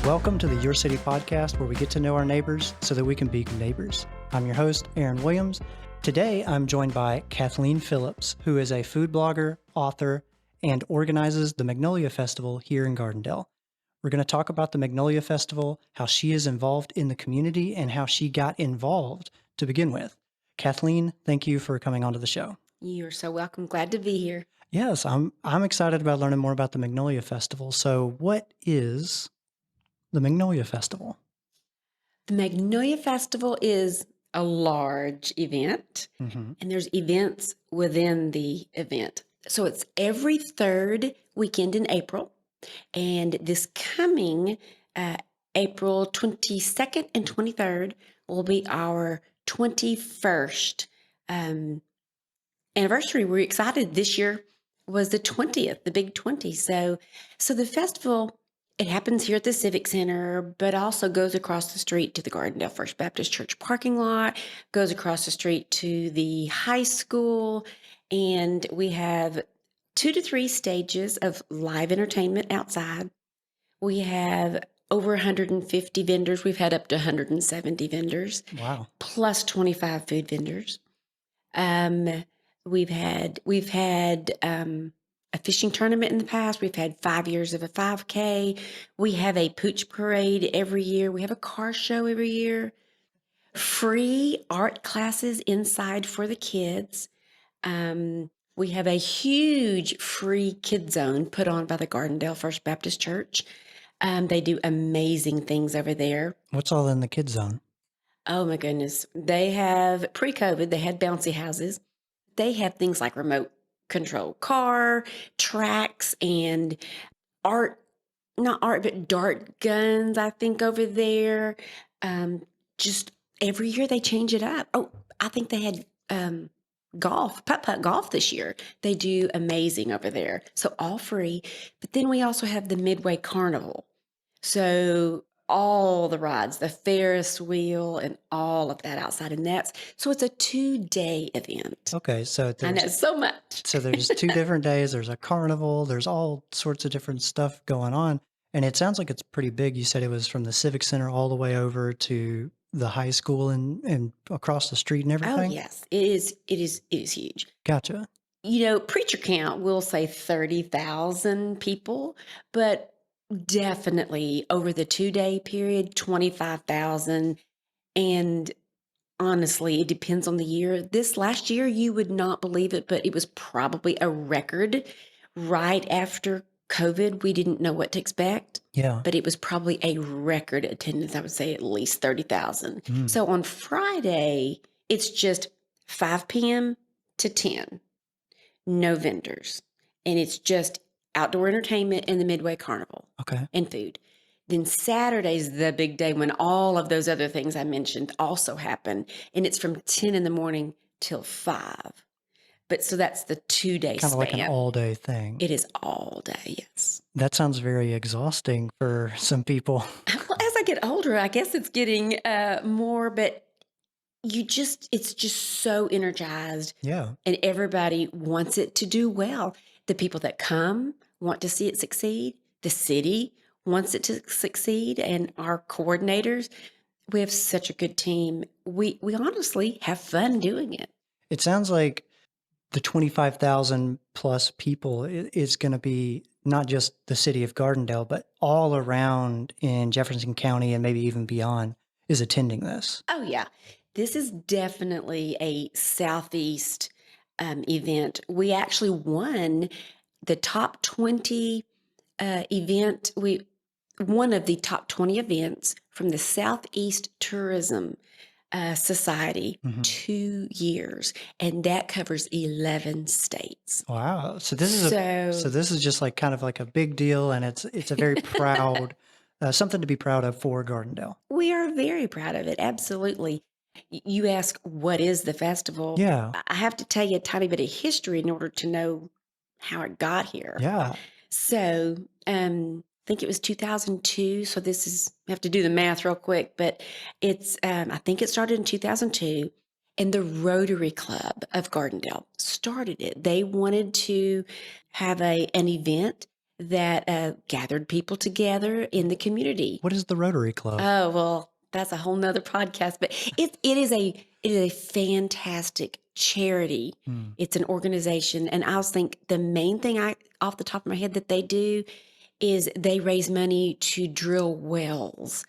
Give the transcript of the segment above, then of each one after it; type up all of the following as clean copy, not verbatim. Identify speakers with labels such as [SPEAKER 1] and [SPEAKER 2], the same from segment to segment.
[SPEAKER 1] Welcome to the Your City podcast, where we get to know our neighbors so that we can be good neighbors. I'm your host, Aaron Williams. Today, I'm joined by Kathleen Phillips, who is a food blogger, author, and organizes the Magnolia Festival here in Gardendale. We're going to talk about the Magnolia Festival, how she is involved in the community, and how she got involved to begin with. Kathleen, thank you for coming onto the show.
[SPEAKER 2] You're so welcome. Glad to be here.
[SPEAKER 1] Yes, I'm excited about learning more about the Magnolia Festival. So, what is the Magnolia Festival?
[SPEAKER 2] The Magnolia Festival is a large event,
[SPEAKER 1] Mm-hmm.
[SPEAKER 2] and there's events within the event. So it's every third weekend in April, and this coming April 22nd and 23rd will be our 21st anniversary. We're excited. This year was the 20th, the big 20. So the festival, it happens here at the Civic Center, but also goes across the street to the Gardendale First Baptist Church parking lot, goes across the street to the high school, and we have 2 to 3 stages of live entertainment outside. We have over 150 vendors. We've had up to 170 vendors.
[SPEAKER 1] Wow.
[SPEAKER 2] Plus 25 food vendors. We've had a fishing tournament in the past. We've had 5 years of a 5K. We have a pooch parade every year. We have a car show every year. Free art classes inside for the kids. We have a huge free kid zone put on by the Gardendale First Baptist Church. They do amazing things over there.
[SPEAKER 1] What's all in the kid zone?
[SPEAKER 2] Oh my goodness. They have, pre-COVID, they had bouncy houses. They have things like remote control car, tracks, and not art, but dart guns, I think, over there. Just every year they change it up. Oh, I think they had golf, putt-putt golf this year. They do amazing over there. So all free. But then we also have the Midway Carnival. So all the rides, the Ferris wheel, and all of that outside. And so it's a 2-day event.
[SPEAKER 1] Okay, so
[SPEAKER 2] I know so much.
[SPEAKER 1] So there's 2 different days. There's a carnival. There's all sorts of different stuff going on. And it sounds like it's pretty big. You said it was from the Civic Center all the way over to the high school and across the street and everything?
[SPEAKER 2] Oh, yes. It is huge.
[SPEAKER 1] Gotcha.
[SPEAKER 2] You know, preacher count, we'll say 30,000 people, but definitely over the 2-day period, 25,000. And honestly, it depends on the year. This last year, you would not believe it, but it was probably a record. Right after COVID, we didn't know what to expect.
[SPEAKER 1] Yeah.
[SPEAKER 2] But it was probably a record attendance. I would say at least 30,000.
[SPEAKER 1] Mm.
[SPEAKER 2] So on Friday, it's just 5 p.m. to 10. No vendors. And it's just outdoor entertainment and the Midway Carnival.
[SPEAKER 1] Okay.
[SPEAKER 2] And food. Then Saturday's the big day when all of those other things I mentioned also happen. And it's from 10 in the morning till 5. But so that's the 2-day
[SPEAKER 1] Kind of
[SPEAKER 2] span.
[SPEAKER 1] like an all-day thing.
[SPEAKER 2] It is all day, yes.
[SPEAKER 1] That sounds very exhausting for some people.
[SPEAKER 2] Well, as I get older, I guess it's getting more, but it's just so energized.
[SPEAKER 1] Yeah.
[SPEAKER 2] And everybody wants it to do well. The people that come want to see it succeed. The city wants it to succeed. And our coordinators, we have such a good team. We honestly have fun doing it.
[SPEAKER 1] It sounds like the 25,000 plus people is going to be not just the city of Gardendale, but all around in Jefferson County and maybe even beyond is attending this.
[SPEAKER 2] Oh, yeah. This is definitely a Southeast event. We actually won the top 20 event. One of the top 20 events from the Southeast Tourism Society 2 years, and that covers 11 states.
[SPEAKER 1] Wow! So this is just like kind of like a big deal, and it's a very proud something to be proud of for Gardendale.
[SPEAKER 2] We are very proud of it. Absolutely. You ask, what is the festival?
[SPEAKER 1] Yeah.
[SPEAKER 2] I have to tell you a tiny bit of history in order to know how it got here.
[SPEAKER 1] Yeah.
[SPEAKER 2] So, I think it was 2002. So I have to do the math real quick, but I think it started in 2002, and the Rotary Club of Gardendale started it. They wanted to have an event that gathered people together in the community.
[SPEAKER 1] What is the Rotary Club?
[SPEAKER 2] Oh, well, that's a whole nother podcast, but it is a fantastic charity.
[SPEAKER 1] Hmm.
[SPEAKER 2] It's an organization. And I was think the main thing off the top of my head that they do is they raise money to drill wells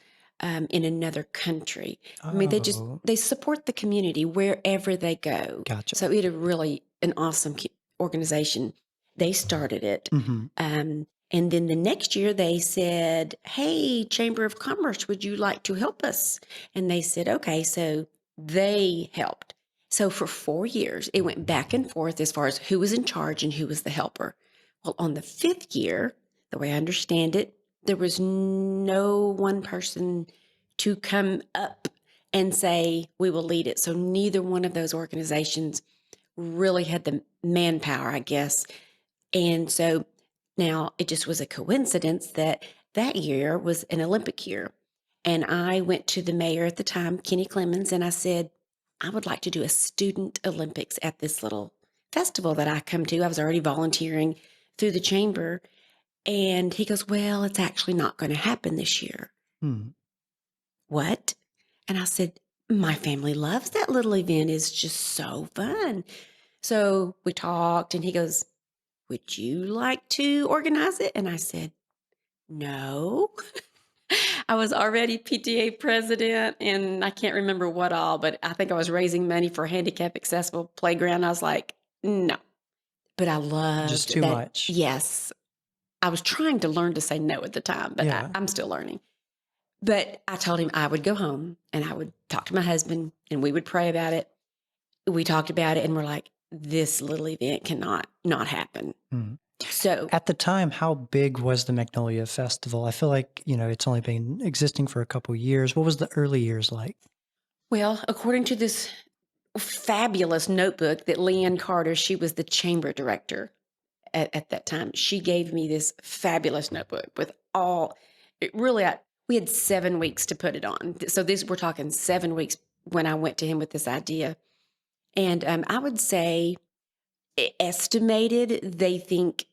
[SPEAKER 2] in another country. I mean,
[SPEAKER 1] Oh,
[SPEAKER 2] they support the community wherever they go.
[SPEAKER 1] gotcha.
[SPEAKER 2] So it is really an awesome organization. They started it.
[SPEAKER 1] Hmm.
[SPEAKER 2] And then the next year they said, "Hey, Chamber of Commerce, would you like to help us?" And they said, "Okay." So they helped. So for 4 years, it went back and forth as far as who was in charge and who was the helper. Well, on the 5th year, the way I understand it, there was no one person to come up and say, "We will lead it." So neither one of those organizations really had the manpower, I guess. And so now it just was a coincidence that that year was an Olympic year. And I went to the mayor at the time, Kenny Clemens, and I said, "I would like to do a student Olympics at this little festival that I come to." I was already volunteering through the chamber. And he goes, "Well, it's actually not going to happen this year."
[SPEAKER 1] Hmm.
[SPEAKER 2] What? And I said, "My family loves that little event. It's just so fun." So we talked, and he goes, "Would you like to organize it?" And I said, "No." I was already PTA president, and I can't remember what all, but I think I was raising money for a handicap accessible playground. I was like, "No." But I
[SPEAKER 1] Just
[SPEAKER 2] loved
[SPEAKER 1] too
[SPEAKER 2] that.
[SPEAKER 1] much.
[SPEAKER 2] Yes. I was trying to learn to say no at the time, but
[SPEAKER 1] Yeah.
[SPEAKER 2] I'm still learning. But I told him I would go home and I would talk to my husband and we would pray about it. We talked about it and we're like, this little event cannot not happen.
[SPEAKER 1] Hmm.
[SPEAKER 2] So,
[SPEAKER 1] At the time, how big was the Magnolia Festival? I feel like, it's only been existing for a couple years. What was the early years like?
[SPEAKER 2] well, according to this fabulous notebook that Leanne Carter, she was the chamber director at that time. She gave me this fabulous notebook with all, it really, we had 7 weeks to put it on. So we're talking 7 weeks when I went to him with this idea. And I would say estimated, they think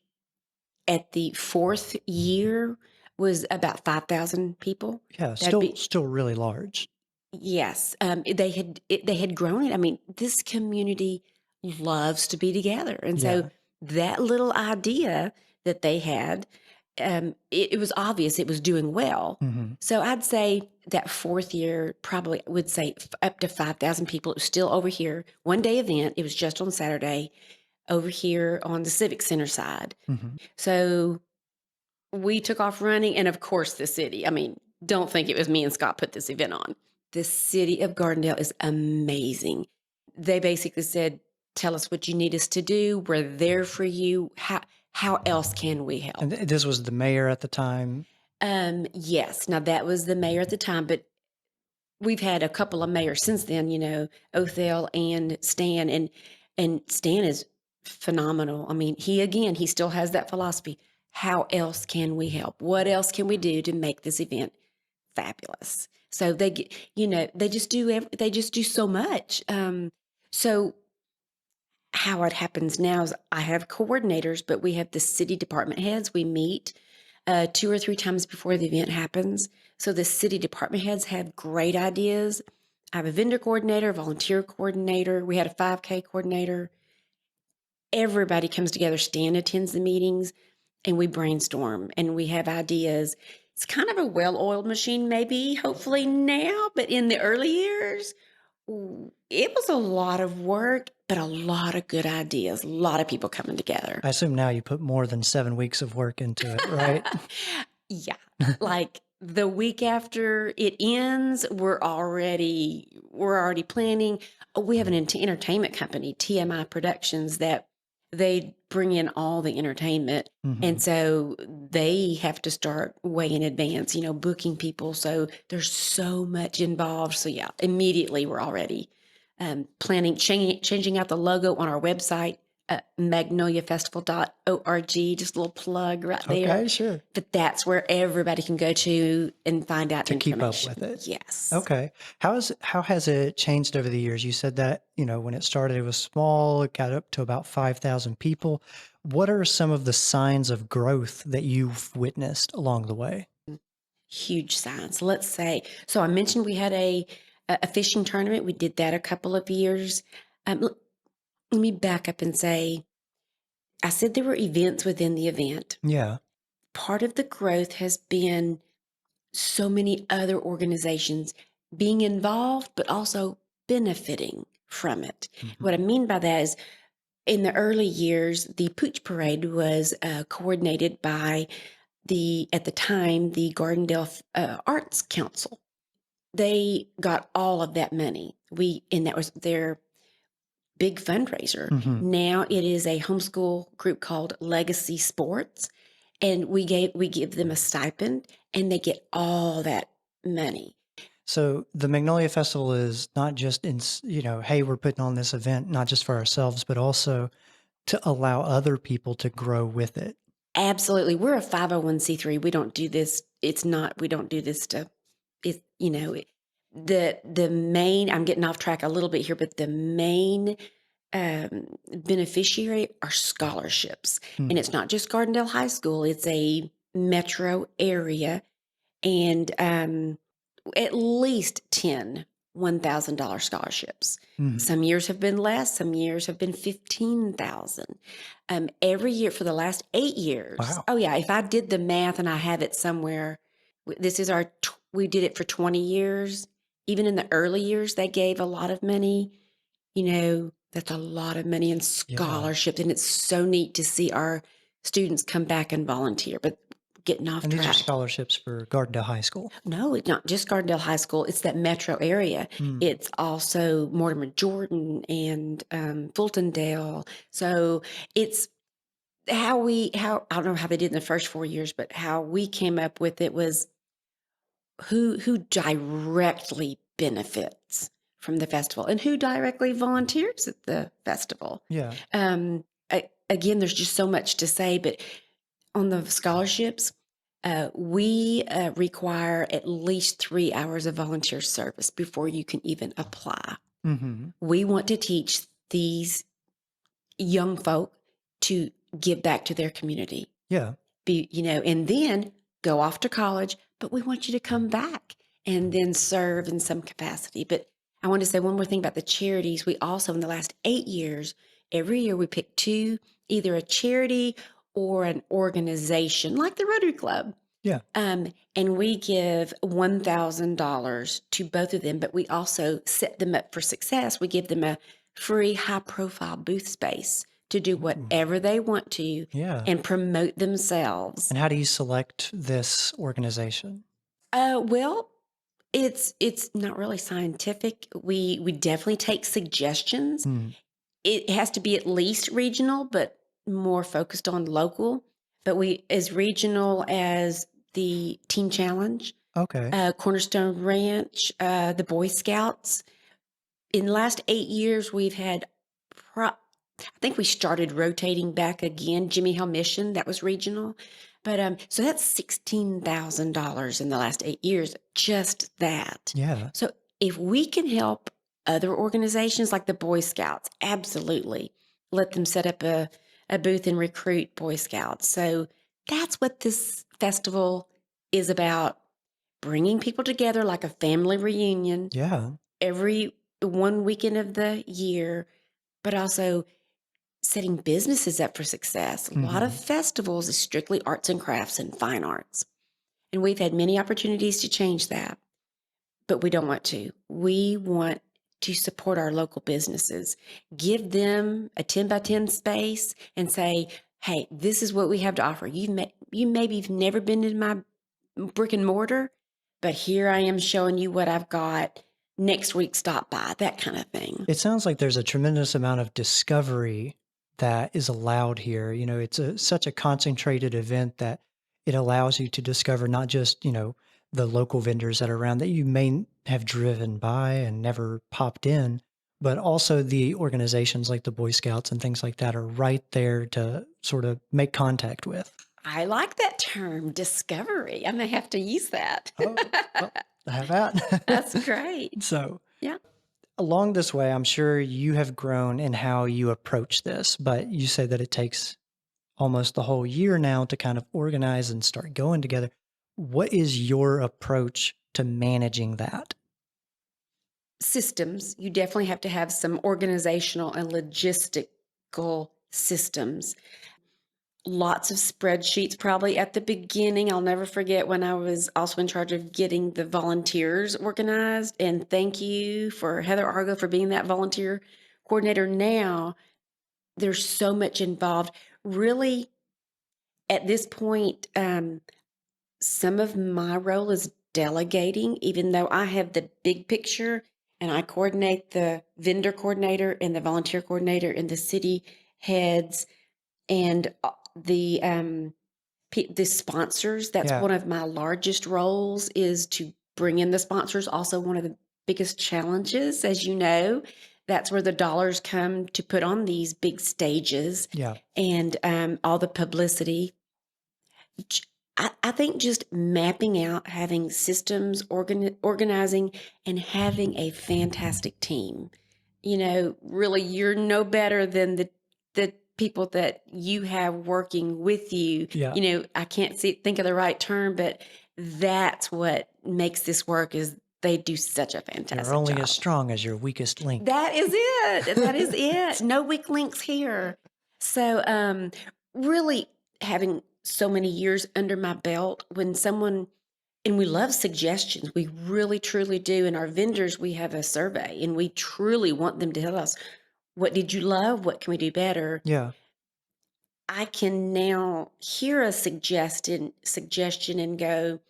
[SPEAKER 2] at the 4th year was about 5,000 people.
[SPEAKER 1] Yeah,
[SPEAKER 2] That'd be,
[SPEAKER 1] still really large.
[SPEAKER 2] yes. They had grown it. I mean, this community loves to be together. And so
[SPEAKER 1] Yeah.
[SPEAKER 2] that little idea that they had, it was obvious it was doing well.
[SPEAKER 1] Hmm.
[SPEAKER 2] So I'd say that 4th year probably would say up to 5,000 people. It was still over here, one day event. It was just on Saturday over here on the Civic Center side.
[SPEAKER 1] Hmm.
[SPEAKER 2] So we took off running. And of course, the city, I mean, don't think it was me and Scott put this event on. The city of Gardendale is amazing. They basically said, "Tell us what you need us to do. We're there for you. How else can we help?"
[SPEAKER 1] And this was the mayor at the time.
[SPEAKER 2] Yes. Now that was the mayor at the time, but we've had a couple of mayors since then, Othel and Stan, and Stan is phenomenal. I mean, he still has that philosophy. How else can we help? What else can we do to make this event fabulous? So they just do so much. So how it happens now is I have coordinators, but we have the city department heads. We meet 2 or 3 times before the event happens. So the city department heads have great ideas. I have a vendor coordinator, a volunteer coordinator. We had a 5K coordinator. Everybody comes together. Stan attends the meetings, and we brainstorm and we have ideas. It's kind of a well-oiled machine, maybe, hopefully now, but in the early years, it was a lot of work, but a lot of good ideas, a lot of people coming together.
[SPEAKER 1] I assume now you put more than 7 weeks of work into it, right?
[SPEAKER 2] Yeah. Like the week after it ends, we're already planning. We have an entertainment company, TMI Productions, that they bring in all the entertainment.
[SPEAKER 1] Hmm.
[SPEAKER 2] And so they have to start way in advance, booking people. So there's so much involved. So yeah, immediately we're already planning, changing out the logo on our website. magnoliafestival.org, just a little plug right there.
[SPEAKER 1] Okay, sure.
[SPEAKER 2] But that's where everybody can go to and find out
[SPEAKER 1] To keep up with
[SPEAKER 2] information.
[SPEAKER 1] it.
[SPEAKER 2] Yes.
[SPEAKER 1] Okay. How has it changed over the years? You said that, when it started, it was small, it got up to about 5,000 people. What are some of the signs of growth that you've witnessed along the way?
[SPEAKER 2] Huge signs. Let's say, so I mentioned we had a fishing tournament. We did that a couple of years. Let me back up and say, I said there were events within the event.
[SPEAKER 1] Yeah.
[SPEAKER 2] Part of the growth has been so many other organizations being involved, but also benefiting from it.
[SPEAKER 1] Mhm.
[SPEAKER 2] What I mean by that is in the early years, the Pooch Parade was coordinated by at the time, the Gardendale Arts Council. They got all of that money. And that was their big fundraiser.
[SPEAKER 1] Mhm.
[SPEAKER 2] Now it is a homeschool group called Legacy Sports, and we give them a stipend, and they get all that money.
[SPEAKER 1] So the Magnolia Festival is not just hey, we're putting on this event, not just for ourselves, but also to allow other people to grow with it.
[SPEAKER 2] Absolutely, we're a 501(c)(3). We don't do this. We don't do this to. The main. I'm getting off track a little bit here, but the main beneficiary are scholarships. And
[SPEAKER 1] Mm.
[SPEAKER 2] it's not just Gardendale High School, it's a metro area. And at least 10 $1,000 scholarships.
[SPEAKER 1] Mhm.
[SPEAKER 2] Some years have been less, some years have been 15,000. Every year for the last 8 years.
[SPEAKER 1] Wow.
[SPEAKER 2] Oh yeah, if I did the math and I have it somewhere, this is we did it for 20 years. Even in the early years, they gave a lot of money. That's a lot of money in
[SPEAKER 1] Yeah.
[SPEAKER 2] scholarships, and it's so neat to see our students come back and volunteer. But getting off
[SPEAKER 1] And these are
[SPEAKER 2] track.
[SPEAKER 1] scholarships for Gardendale High School.
[SPEAKER 2] No, it's not just Gardendale High School. It's that metro area.
[SPEAKER 1] Mm.
[SPEAKER 2] It's also Mortimer Jordan and Fultondale. So it's how I don't know how they did in the first 4 years, but how we came up with it was who directly benefits from the festival and who directly volunteers at the festival.
[SPEAKER 1] Yeah.
[SPEAKER 2] Again, there's just so much to say, but on the scholarships, we require at least 3 hours of volunteer service before you can even apply.
[SPEAKER 1] Mhm.
[SPEAKER 2] We want to teach these young folk to give back to their community,
[SPEAKER 1] Yeah.
[SPEAKER 2] and then go off to college, but we want you to come back and then serve in some capacity. But I want to say one more thing about the charities. We also, in the last 8 years, every year we pick two, either a charity or an organization like the Rotary Club.
[SPEAKER 1] Yeah.
[SPEAKER 2] And we give $1,000 to both of them, but we also set them up for success. We give them a free high profile booth space to do
[SPEAKER 1] Ooh.
[SPEAKER 2] whatever they want to
[SPEAKER 1] Yeah.
[SPEAKER 2] and promote themselves.
[SPEAKER 1] And how do you select this organization?
[SPEAKER 2] Well, it's not really scientific. We definitely take suggestions.
[SPEAKER 1] Mm.
[SPEAKER 2] It has to be at least regional, but more focused on local. But we as regional as the Teen Challenge,
[SPEAKER 1] Okay.
[SPEAKER 2] Cornerstone Ranch, the Boy Scouts. In the last 8 years, we've had, I think we started rotating back again. Jimmy Hill Mission, that was regional. But so that's $16,000 in the last 8 years, just that.
[SPEAKER 1] Yeah.
[SPEAKER 2] So if we can help other organizations like the Boy Scouts, absolutely let them set up a booth and recruit Boy Scouts. So that's what this festival is about, bringing people together like a family reunion
[SPEAKER 1] Yeah.
[SPEAKER 2] every one weekend of the year, but also setting businesses up for success. A lot of
[SPEAKER 1] Mhm.
[SPEAKER 2] festivals is strictly arts and crafts and fine arts. And we've had many opportunities to change that, but we don't want to. We want to support our local businesses, give them a 10 by 10 space and say, hey, this is what we have to offer. You maybe have never been in my brick and mortar, but here I am showing you what I've got. Next week, stop by, that kind of thing.
[SPEAKER 1] It sounds like there's a tremendous amount of discovery that is allowed here. It's such a concentrated event that it allows you to discover not just, the local vendors that are around that you may have driven by and never popped in, but also the organizations like the Boy Scouts and things like that are right there to sort of make contact with.
[SPEAKER 2] I like that term, discovery. I may have to use that.
[SPEAKER 1] Oh, well, have that.
[SPEAKER 2] That's great.
[SPEAKER 1] So,
[SPEAKER 2] Yeah.
[SPEAKER 1] along this way, I'm sure you have grown in how you approach this, but you say that it takes almost the whole year now to kind of organize and start going together. What is your approach to managing that?
[SPEAKER 2] Systems. You definitely have to have some organizational and logistical systems. Lots of spreadsheets probably at the beginning. I'll never forget when I was also in charge of getting the volunteers organized. And thank you for Heather Argo for being that volunteer coordinator. Now there's so much involved. Really, at this point, some of my role is delegating, even though I have the big picture and I coordinate the vendor coordinator and the volunteer coordinator and the city heads and the sponsors. That's
[SPEAKER 1] Yeah.
[SPEAKER 2] one of my largest roles, is to bring in the sponsors. Also, one of the biggest challenges, as you know, that's where the dollars come to put on these big stages
[SPEAKER 1] Yeah.
[SPEAKER 2] and all the publicity. I think just mapping out, having systems, organizing, and having a fantastic team. Really, you're no better than the people that you have working with you.
[SPEAKER 1] Yeah.
[SPEAKER 2] I can't think of the right term, but that's what makes this work. Is they do such a fantastic
[SPEAKER 1] You're only
[SPEAKER 2] job.
[SPEAKER 1] as strong as your weakest link.
[SPEAKER 2] That is it. That is it. No weak links here. So, really having so many years under my belt, when someone, and we love suggestions, we really truly do. And our vendors, we have a survey and we truly want them to tell us, what did you love? What can we do better?
[SPEAKER 1] Yeah.
[SPEAKER 2] I can now hear a suggestion and go,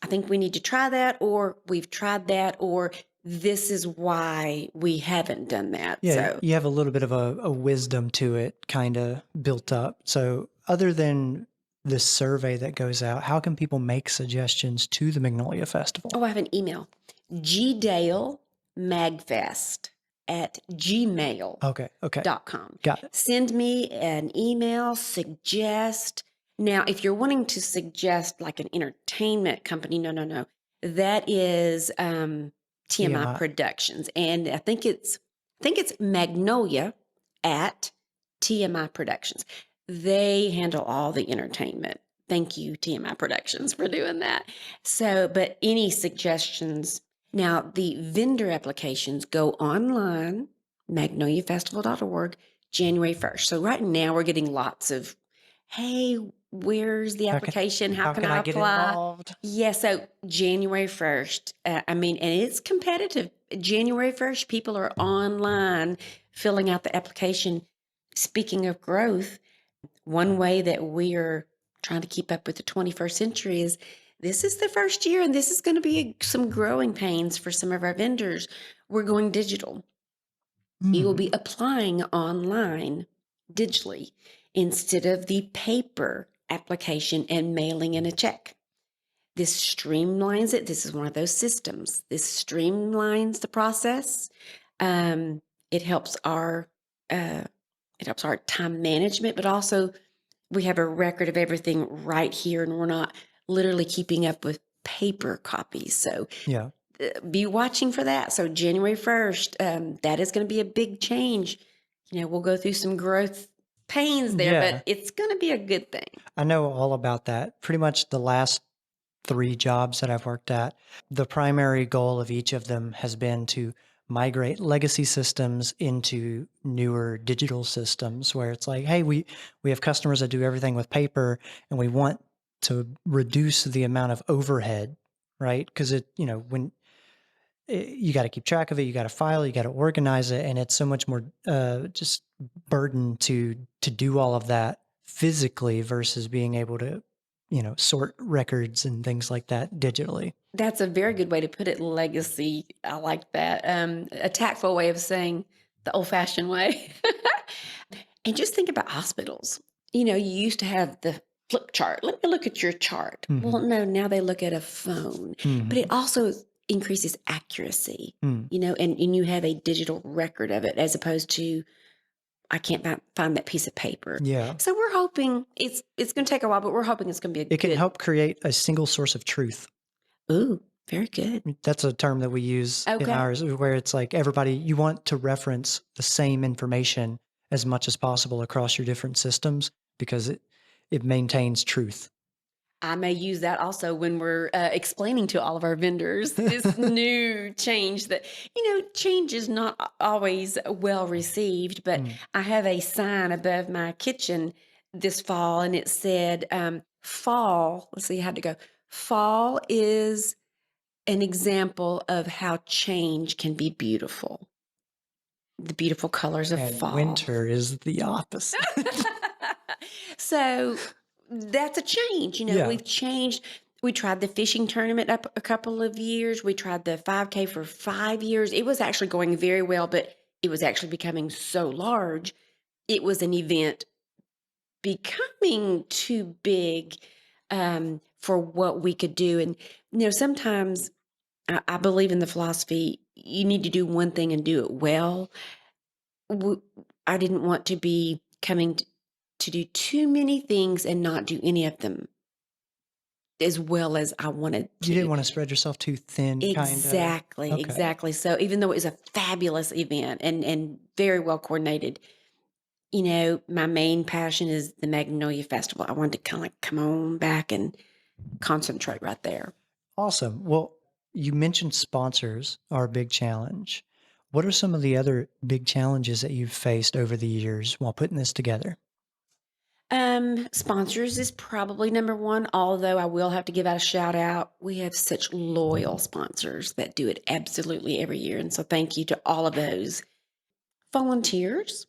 [SPEAKER 2] I think we need to try that, or we've tried that, or this is why we haven't done that.
[SPEAKER 1] Yeah.
[SPEAKER 2] So
[SPEAKER 1] You have a little bit of a wisdom to it kind of built up. So, other than the survey that goes out, how can people make suggestions to the Magnolia Festival?
[SPEAKER 2] I have an email, gdalemagfest@gmail.com.
[SPEAKER 1] Okay. Okay. Got it.
[SPEAKER 2] Send me an email, suggest. Now, if you're wanting to suggest like an entertainment company, no. That is TMI Productions. And I think it's Magnolia at TMI Productions. They handle all the entertainment. Thank you, TMI Productions, for doing that. So, but any suggestions? Now, the vendor applications go online, magnoliafestival.org, January 1st. So right now we're getting lots of, hey, where's the application? How can I
[SPEAKER 1] get
[SPEAKER 2] apply?
[SPEAKER 1] involved?
[SPEAKER 2] Yeah, so January 1st, and it's competitive. January 1st, people are online filling out the application. Speaking of growth, one way that we are trying to keep up with the 21st century is this is the first year, and this is going to be some growing pains for some of our vendors. We're going digital. You will be applying online digitally instead of the paper application and mailing in a check. This streamlines it. This is one of those systems. This streamlines the process. It helps our time management, but also we have a record of everything right here, and we're not literally keeping up with paper copies. So
[SPEAKER 1] Yeah.
[SPEAKER 2] Be watching for that. So January 1st, that is going to be a big change. We'll go through some growth pains there,
[SPEAKER 1] Yeah.
[SPEAKER 2] but it's going to be a good thing.
[SPEAKER 1] I know all about that. Pretty much the last 3 jobs that I've worked at, the primary goal of each of them has been to migrate legacy systems into newer digital systems where it's like, hey, we have customers that do everything with paper and we want to reduce the amount of overhead, right? Because when you got to keep track of it, you got to file, you got to organize it, and it's so much more just burden to do all of that physically versus being able to sort records and things like that digitally.
[SPEAKER 2] That's a very good way to put it, legacy. I like that. A tactful way of saying the old-fashioned way. And just think about hospitals. You used to have the flip chart. Let me look at your chart.
[SPEAKER 1] Mhm.
[SPEAKER 2] Well, no, now they look at a phone.
[SPEAKER 1] Mhm.
[SPEAKER 2] But it also increases accuracy,
[SPEAKER 1] Mm.
[SPEAKER 2] and you have a digital record of it as opposed to I can't find that piece of paper.
[SPEAKER 1] Yeah.
[SPEAKER 2] So we're hoping it's going to take a while, but we're hoping it's going to be a
[SPEAKER 1] It can
[SPEAKER 2] good.
[SPEAKER 1] help create a single source of truth.
[SPEAKER 2] Ooh, very good.
[SPEAKER 1] That's a term that we use in
[SPEAKER 2] Okay.
[SPEAKER 1] ours, where it's like everybody, you want to reference the same information as much as possible across your different systems because it maintains truth.
[SPEAKER 2] I may use that also when we're explaining to all of our vendors this new change that, change is not always well received, but
[SPEAKER 1] Mm.
[SPEAKER 2] I have a sign above my kitchen this fall and it said, fall, let's see, I had to go. Fall is an example of how change can be beautiful. The beautiful colors of
[SPEAKER 1] And
[SPEAKER 2] fall.
[SPEAKER 1] winter is the opposite.
[SPEAKER 2] So that's a change.
[SPEAKER 1] Yeah.
[SPEAKER 2] We've changed. We tried the fishing tournament up a couple of years. We tried the 5K for 5 years. It was actually going very well, but it was actually becoming so large. It was an event becoming too big for what we could do. And, sometimes I believe in the philosophy you need to do one thing and do it well. I didn't want to be coming to do too many things and not do any of them as well as I wanted
[SPEAKER 1] You didn't
[SPEAKER 2] to.
[SPEAKER 1] want to spread yourself too thin, kind of.
[SPEAKER 2] Exactly,
[SPEAKER 1] Okay.
[SPEAKER 2] exactly. So even though it was a fabulous event and very well coordinated, my main passion is the Magnolia Festival. I wanted to kind of like come on back and concentrate right there.
[SPEAKER 1] Awesome. Well, you mentioned sponsors are a big challenge. What are some of the other big challenges that you've faced over the years while putting this together?
[SPEAKER 2] Sponsors is probably number one, although I will have to give out a shout out. We have such loyal sponsors that do it absolutely every year. And so thank you to all of those. Volunteers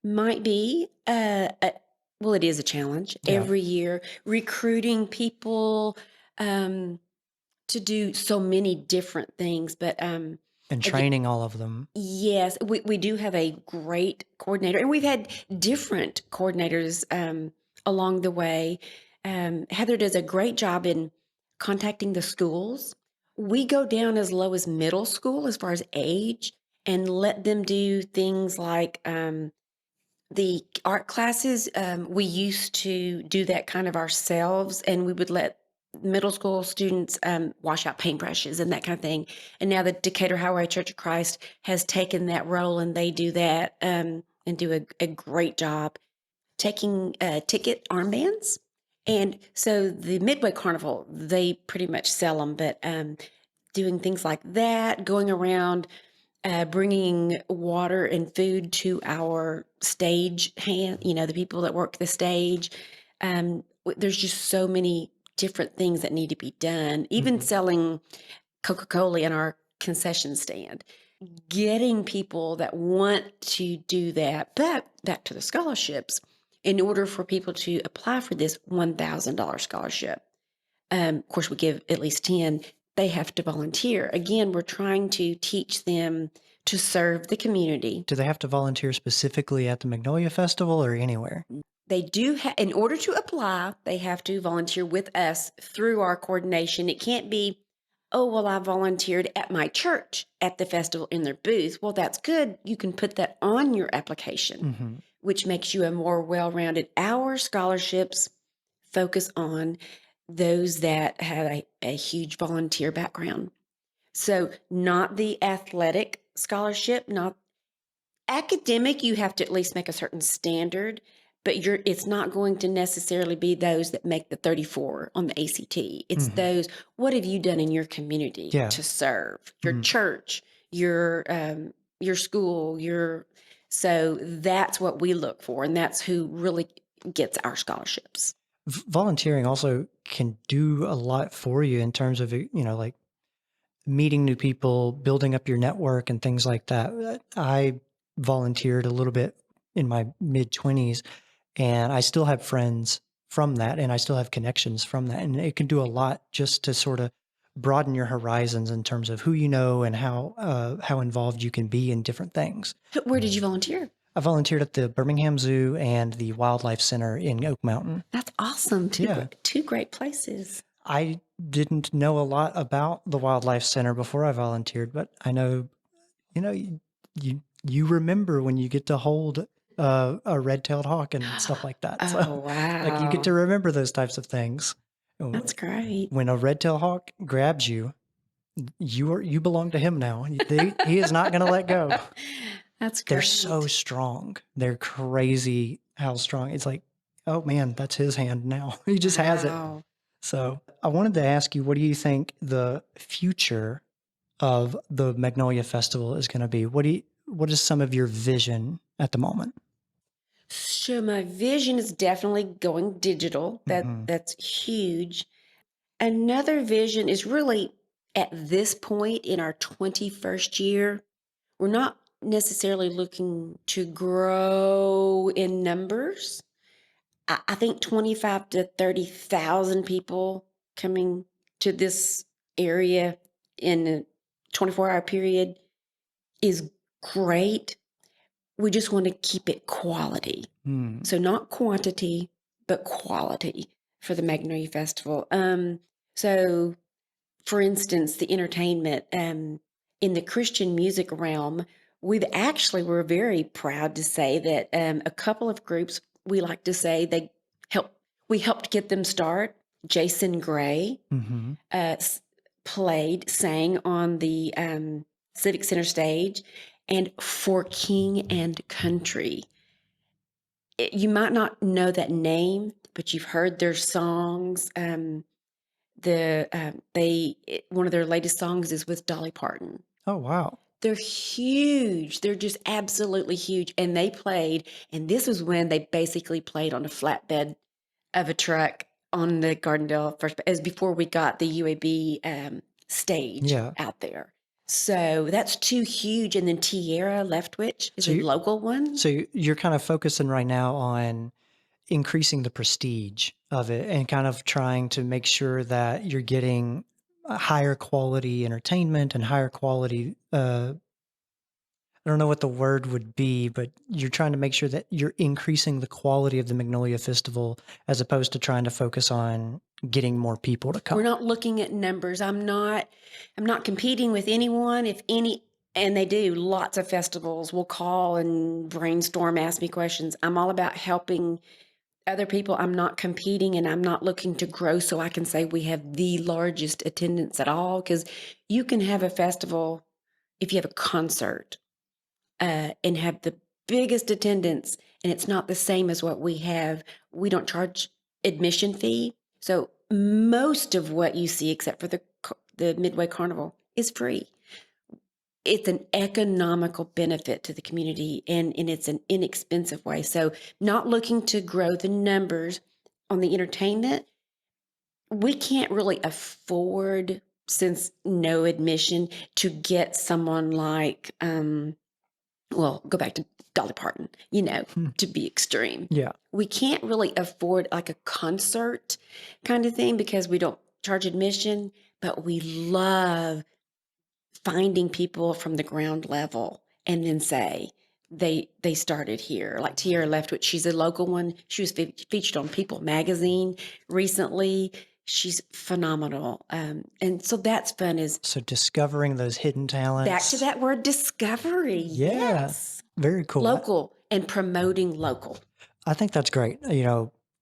[SPEAKER 2] might be, well, it is a challenge
[SPEAKER 1] Yeah.
[SPEAKER 2] every year, recruiting people to do so many different things. But
[SPEAKER 1] And
[SPEAKER 2] again,
[SPEAKER 1] training all of them.
[SPEAKER 2] yes, we do have a great coordinator, and we've had different coordinators along the way. Heather does a great job in contacting the schools. We go down as low as middle school as far as age and let them do things like the art classes. We used to do that kind of ourselves, and we would let middle school students wash out paintbrushes and that kind of thing. And now the Decatur Highway Church of Christ has taken that role, and they do that and do a great job taking ticket armbands. And so the Midway Carnival, they pretty much sell them, but doing things like that, going around bringing water and food to our stage hand, the people that work the stage. There's just so many different things that need to be done, even selling Coca-Cola in our concession stand, getting people that want to do that. But back to the scholarships, in order for people to apply for this $1,000 scholarship, of course, we give at least 10. They have to volunteer. Again, we're trying to teach them to serve the community.
[SPEAKER 1] Do they have to volunteer specifically at the Magnolia Festival or anywhere?
[SPEAKER 2] They do in order to apply, they have to volunteer with us through our coordination. It can't be, oh, well, I volunteered at my church at the festival in their booth. Well, that's good. You can put that on your application, which makes you a more well-rounded. Our scholarships focus on those that have a huge volunteer background. So not the athletic scholarship, not academic, you have to at least make a certain standard, but it's not going to necessarily be those that make the 34 on the ACT. It's those, what have you done in your community to serve your church, your school, so that's what we look for, and that's who really gets our scholarships.
[SPEAKER 1] Volunteering also can do a lot for you in terms of, like meeting new people, building up your network and things like that. I volunteered a little bit in my mid-20s, and I still have friends from that, and I still have connections from that. And it can do a lot just to sort of broaden your horizons in terms of who you know and how involved you can be in different things.
[SPEAKER 2] Where did you volunteer?
[SPEAKER 1] I volunteered at the Birmingham Zoo and the Wildlife Center in Oak Mountain.
[SPEAKER 2] That's awesome.
[SPEAKER 1] Yeah.
[SPEAKER 2] Two great places.
[SPEAKER 1] I didn't know a lot about the Wildlife Center before I volunteered, but I know, you remember when you get to hold a red-tailed hawk and stuff like that. So,
[SPEAKER 2] Oh,
[SPEAKER 1] like, you get
[SPEAKER 2] wow.
[SPEAKER 1] to remember those types of things. And
[SPEAKER 2] That's great.
[SPEAKER 1] when a red-tailed hawk grabs you, you belong to him now. He is not going to let go.
[SPEAKER 2] That's
[SPEAKER 1] They're so
[SPEAKER 2] great.
[SPEAKER 1] strong. They're crazy how strong. It's like, oh man, that's his hand now. He just has it.
[SPEAKER 2] Wow.
[SPEAKER 1] So I wanted to ask you, what do you think the future of the Magnolia Festival is going to be? What is some of your vision at the moment?
[SPEAKER 2] So my vision is definitely going digital.
[SPEAKER 1] Hmm.
[SPEAKER 2] That's huge. Another vision is really at this point in our 21st year, we're not necessarily looking to grow in numbers. I think 25 to 30,000 people coming to this area in a 24-hour period is great. We just want to keep it quality.
[SPEAKER 1] Hmm.
[SPEAKER 2] So not quantity, but quality for the Magnolia Festival. So for instance, the entertainment in the Christian music realm, we're very proud to say that a couple of groups, we like to say we helped get them start. Jason Gray
[SPEAKER 1] Hmm.
[SPEAKER 2] uh, sang on the Civic Center stage, and For King and Country. You might not know that name, but you've heard their songs. One of their latest songs is with Dolly Parton.
[SPEAKER 1] Oh wow.
[SPEAKER 2] They're huge. They're just absolutely huge. And they played, and this was when they basically played on a flatbed of a truck on the Gardendale first, as before we got the UAB stage
[SPEAKER 1] Yeah.
[SPEAKER 2] out there. So that's two huge. And then Tierra Leftwich is
[SPEAKER 1] So
[SPEAKER 2] a
[SPEAKER 1] you
[SPEAKER 2] local one.
[SPEAKER 1] so you're kind of focusing right now on increasing the prestige of it and kind of trying to make sure that you're getting a higher quality entertainment and higher quality I don't know what the word would be, but you're trying to make sure that you're increasing the quality of the Magnolia Festival as opposed to trying to focus on getting more people to
[SPEAKER 2] We're
[SPEAKER 1] come.
[SPEAKER 2] not looking at numbers. I'm not competing with anyone. If any, and they do, lots of festivals will call and brainstorm, ask me questions. I'm all about helping other people. I'm not competing, and I'm not looking to grow so I can say we have the largest attendance at all, because you can have a festival if you have a concert and have the biggest attendance, and it's not the same as what we have. We don't charge admission fee, so most of what you see, except for the Midway Carnival, is free. It's an economical benefit to the community, and it's an inexpensive way. So, not looking to grow the numbers on the entertainment, we can't really afford, since no admission, to get someone like well, go back to Dolly Parton,
[SPEAKER 1] Hmm.
[SPEAKER 2] to be extreme.
[SPEAKER 1] Yeah.
[SPEAKER 2] We can't really afford like a concert kind of thing because we don't charge admission, but we love finding people from the ground level and then say they started here. Like Tierra Leftwich, she's a local one. She was featured on People magazine recently. She's phenomenal. And so that's fun, is
[SPEAKER 1] So discovering those hidden
[SPEAKER 2] back to
[SPEAKER 1] talents.
[SPEAKER 2] that word discovery.
[SPEAKER 1] Yeah.
[SPEAKER 2] Yes.
[SPEAKER 1] Very cool.
[SPEAKER 2] Local and promoting local.
[SPEAKER 1] I think that's great.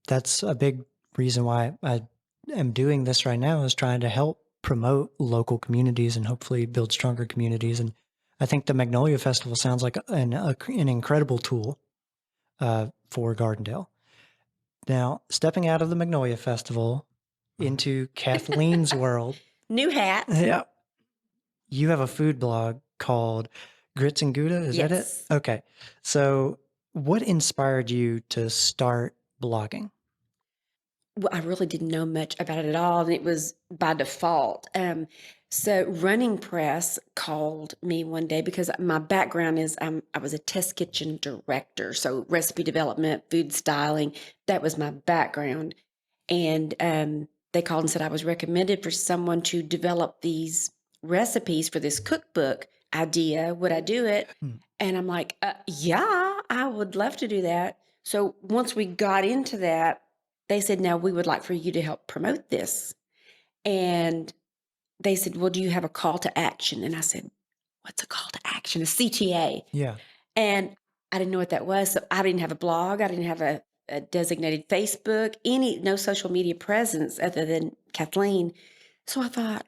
[SPEAKER 1] That's a big reason why I am doing this right now is trying to help promote local communities and hopefully build stronger communities. And I think the Magnolia Festival sounds like an incredible tool for Gardendale. Now, stepping out of the Magnolia Festival into Kathleen's world,
[SPEAKER 2] New hats.
[SPEAKER 1] yeah, you have a food blog called Grits and Gouda. Is that it?
[SPEAKER 2] Yes.
[SPEAKER 1] Okay. So, what inspired you to start blogging?
[SPEAKER 2] Well, I really didn't know much about it at all, and it was by default. So Running Press called me one day because my background is I was a test kitchen director, so recipe development, food styling, that was my background. And they called and said I was recommended for someone to develop these recipes for this cookbook idea. Would I do it?
[SPEAKER 1] Hmm.
[SPEAKER 2] And I'm like, yeah, I would love to do that. So once we got into that, they said, now we would like for you to help promote this. And they said, well, do you have a call to action? And I said, what's a call to action? A CTA.
[SPEAKER 1] Yeah.
[SPEAKER 2] And I didn't know what that was. So I didn't have a blog. I didn't have a designated Facebook, no social media presence other than Kathleen. So I thought,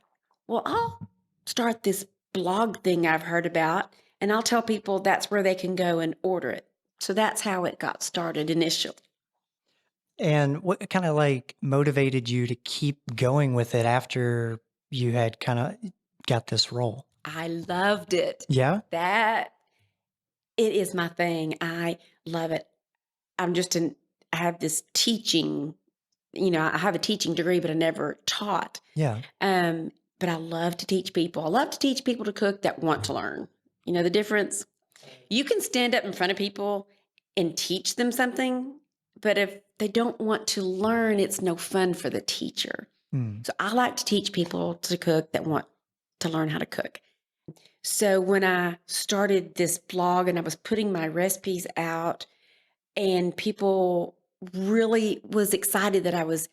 [SPEAKER 2] well, I'll start this blog thing I've heard about, and I'll tell people that's where they can go and order it. So that's how it got started initially.
[SPEAKER 1] And what kind of like motivated you to keep going with it after you had kind of got this role?
[SPEAKER 2] I loved it.
[SPEAKER 1] Yeah.
[SPEAKER 2] That it is my thing. I love it. I have this teaching, I have a teaching degree, but I never taught.
[SPEAKER 1] Yeah.
[SPEAKER 2] But I love to teach people. I love to teach people to cook that want to learn. You know the difference? You can stand up in front of people and teach them something, but if they don't want to learn, it's no fun for the teacher.
[SPEAKER 1] Mm.
[SPEAKER 2] So I like to teach people to cook that want to learn how to cook. So when I started this blog and I was putting my recipes out, and people really was excited that I was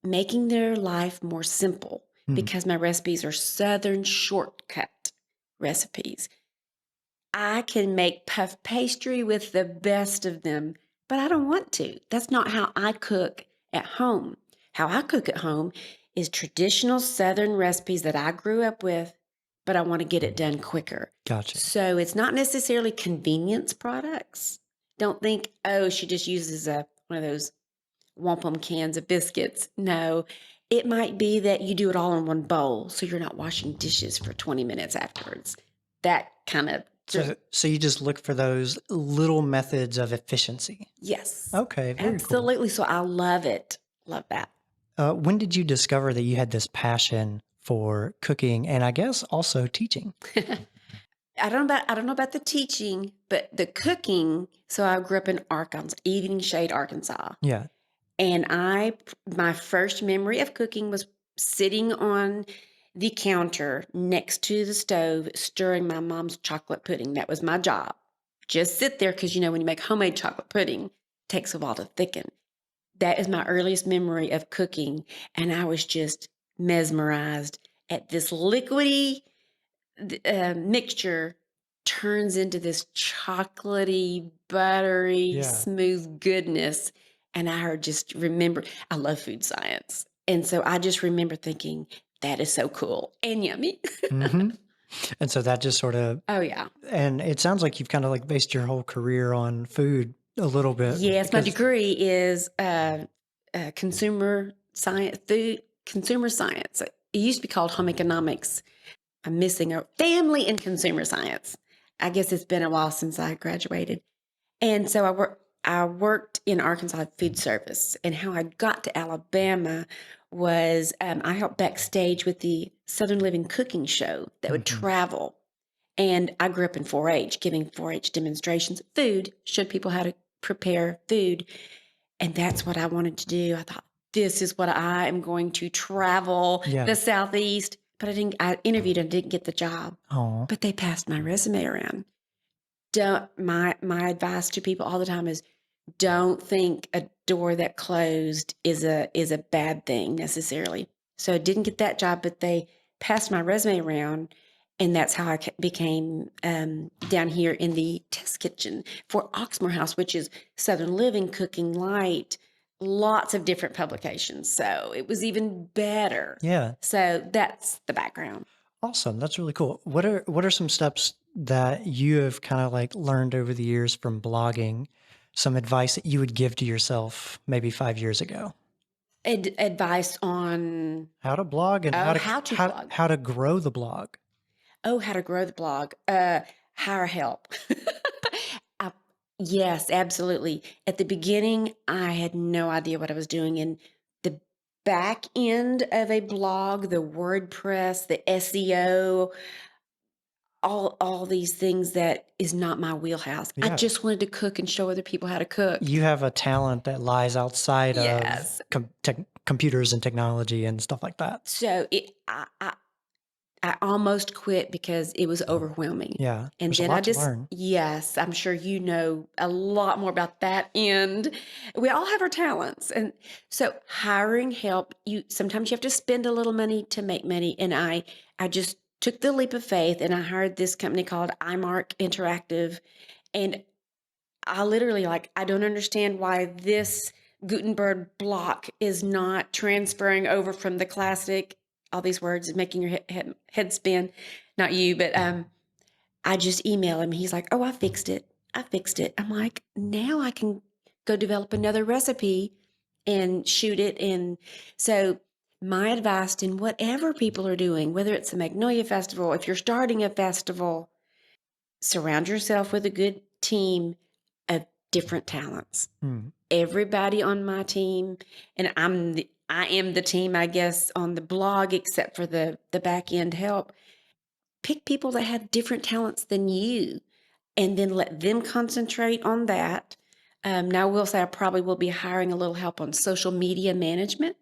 [SPEAKER 2] making their life more simple because my recipes are Southern shortcut recipes. I can make puff pastry with the best of them, but I don't want to. That's not how I cook at home. How I cook at home is traditional Southern recipes that I grew up with, but I want to get it done quicker.
[SPEAKER 1] Gotcha.
[SPEAKER 2] So it's not necessarily convenience products. Don't think, oh, she just uses one of those wampum cans of biscuits. No, it might be that you do it all in one bowl, so you're not washing dishes for 20 minutes afterwards. That kind of.
[SPEAKER 1] So you just look for those little methods of efficiency.
[SPEAKER 2] Yes.
[SPEAKER 1] Okay. Very
[SPEAKER 2] absolutely. Cool. So I love it. Love that.
[SPEAKER 1] When did you discover that you had this passion for cooking and I guess also teaching?
[SPEAKER 2] I don't know about the teaching, but the cooking. So I grew up in Arkansas, Evening Shade, Arkansas.
[SPEAKER 1] Yeah.
[SPEAKER 2] And my first memory of cooking was sitting on the counter next to the stove, stirring my mom's chocolate pudding. That was my job. Just sit there because, when you make homemade chocolate pudding, it takes a while to thicken. That is my earliest memory of cooking. And I was just mesmerized at this liquidy mixture turns into this chocolatey, buttery, smooth goodness. And I just remember, I love food science. And so I just remember thinking, that is so cool and yummy.
[SPEAKER 1] Mm-hmm. And so that just sort of.
[SPEAKER 2] Oh, yeah.
[SPEAKER 1] And it sounds like you've kind of like based your whole career on food a little bit.
[SPEAKER 2] Yes, my degree is consumer science, consumer science. It used to be called home economics. I'm missing a family in consumer science. I guess it's been a while since I graduated. And so I worked in Arkansas food service. And how I got to Alabama was I helped backstage with the Southern Living cooking show that would travel. And I grew up in 4-H, giving 4-H demonstrations of food, showed people how to prepare food. And that's what I wanted to do. I thought, this is what I am going to travel the Southeast. But I interviewed and didn't get the job.
[SPEAKER 1] Aww.
[SPEAKER 2] But they passed my resume around. My advice to people all the time is, don't think a door that closed is a bad thing necessarily. So I didn't get that job, but they passed my resume around, and that's how I became down here in the test kitchen for Oxmoor House, which is Southern Living, Cooking Light, lots of different publications. So it was even better.
[SPEAKER 1] Yeah.
[SPEAKER 2] So that's the background.
[SPEAKER 1] Awesome. That's really cool. What are some steps that you have kind of like learned over the years from blogging? Some advice that you would give to yourself maybe 5 years ago?
[SPEAKER 2] Advice on
[SPEAKER 1] how to blog and
[SPEAKER 2] how
[SPEAKER 1] to grow the blog.
[SPEAKER 2] Oh, how to grow the blog. Hire help. Yes, absolutely. At the beginning, I had no idea what I was doing. And the back end of a blog, the WordPress, the SEO, all these things that is not my wheelhouse. Yeah. I just wanted to cook and show other people how to cook.
[SPEAKER 1] You have a talent that lies outside of computers and technology and stuff like that.
[SPEAKER 2] So I almost quit because it was overwhelming.
[SPEAKER 1] Yeah.
[SPEAKER 2] And
[SPEAKER 1] There's a
[SPEAKER 2] then I
[SPEAKER 1] lot to
[SPEAKER 2] just,
[SPEAKER 1] learn.
[SPEAKER 2] yes, I'm sure you know a lot more about that end. We all have our talents. And so hiring help, sometimes you have to spend a little money to make money. And I just took the leap of faith and I hired this company called iMark Interactive. And I literally I don't understand why this Gutenberg block is not transferring over from the classic, all these words making your head spin. Not you, but I just email him. He's like, oh, I fixed it. I fixed it. I'm like, now I can go develop another recipe and shoot it. And so my advice in whatever people are doing, whether it's the Magnolia Festival, if you're starting a festival, surround yourself with a good team of different talents.
[SPEAKER 1] Hmm.
[SPEAKER 2] Everybody on my team, and I am the team, I guess, on the blog, except for the back end help. Pick people that have different talents than you, and then let them concentrate on that. Now, I will say I probably will be hiring a little help on social media management.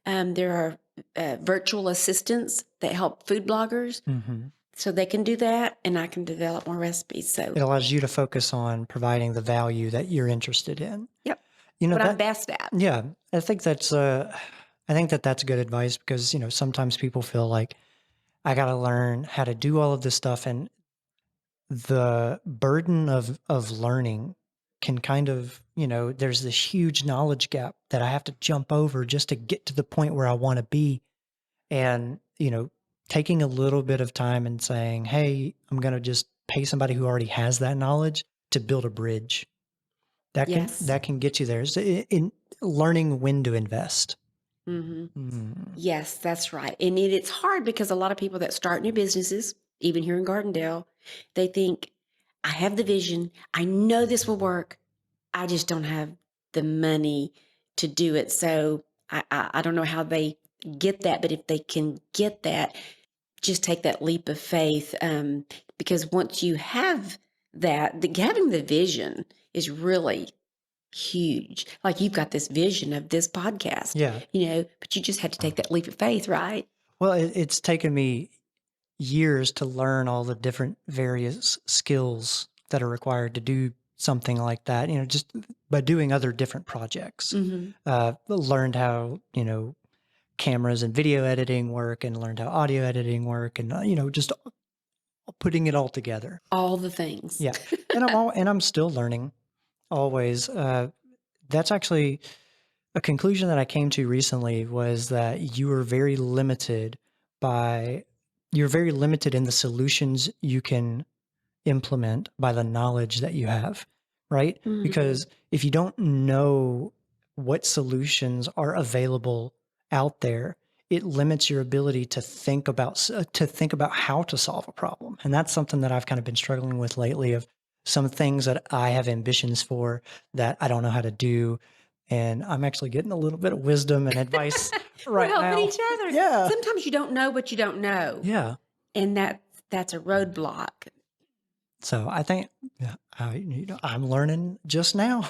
[SPEAKER 2] There are virtual assistants that help food bloggers.
[SPEAKER 1] Mm-hmm.
[SPEAKER 2] So they can do that, and I can develop more recipes. So,
[SPEAKER 1] It allows you to focus on providing the value that you're interested in.
[SPEAKER 2] yep,
[SPEAKER 1] You know
[SPEAKER 2] what I'm
[SPEAKER 1] that,
[SPEAKER 2] best at.
[SPEAKER 1] yeah, I think that's good advice because, sometimes people feel like I got to learn how to do all of this stuff, and the burden of learning can kind of, there's this huge knowledge gap that I have to jump over just to get to the point where I want to be. And, taking a little bit of time and saying, hey, I'm going to just pay somebody who already has that knowledge to build a bridge.
[SPEAKER 2] Yes.
[SPEAKER 1] That can get you there. So in learning when to invest.
[SPEAKER 2] Hmm.
[SPEAKER 1] Mm.
[SPEAKER 2] Yes, that's right. And it's hard because a lot of people that start new businesses, even here in Gardendale, they think, I have the vision. I know this will work. I just don't have the money to do it. So I don't know how they get that, but if they can get that, just take that leap of faith. Because once you have that, having the vision is really huge. Like you've got this vision of this podcast,
[SPEAKER 1] Yeah.
[SPEAKER 2] but you just had to take that leap of faith, right?
[SPEAKER 1] Well, it's taken me years to learn all the different various skills that are required to do something like that, just by doing other different projects.
[SPEAKER 2] Mm-hmm.
[SPEAKER 1] Learned how, cameras and video editing work, and learned how audio editing work, and, just putting it all together.
[SPEAKER 2] All the things.
[SPEAKER 1] Yeah. And I'm still learning always. That's actually a conclusion that I came to recently, was that you're very limited in the solutions you can implement by the knowledge that you have, right?
[SPEAKER 2] Mm-hmm.
[SPEAKER 1] Because if you don't know what solutions are available out there, it limits your ability to think about how to solve a problem. And that's something that I've kind of been struggling with lately, of some things that I have ambitions for that I don't know how to do. And I'm actually getting a little bit of wisdom and advice right
[SPEAKER 2] We're
[SPEAKER 1] now.
[SPEAKER 2] helping each other.
[SPEAKER 1] Yeah.
[SPEAKER 2] Sometimes you don't know what you don't know.
[SPEAKER 1] Yeah.
[SPEAKER 2] And that's a roadblock.
[SPEAKER 1] So I think I'm learning just now.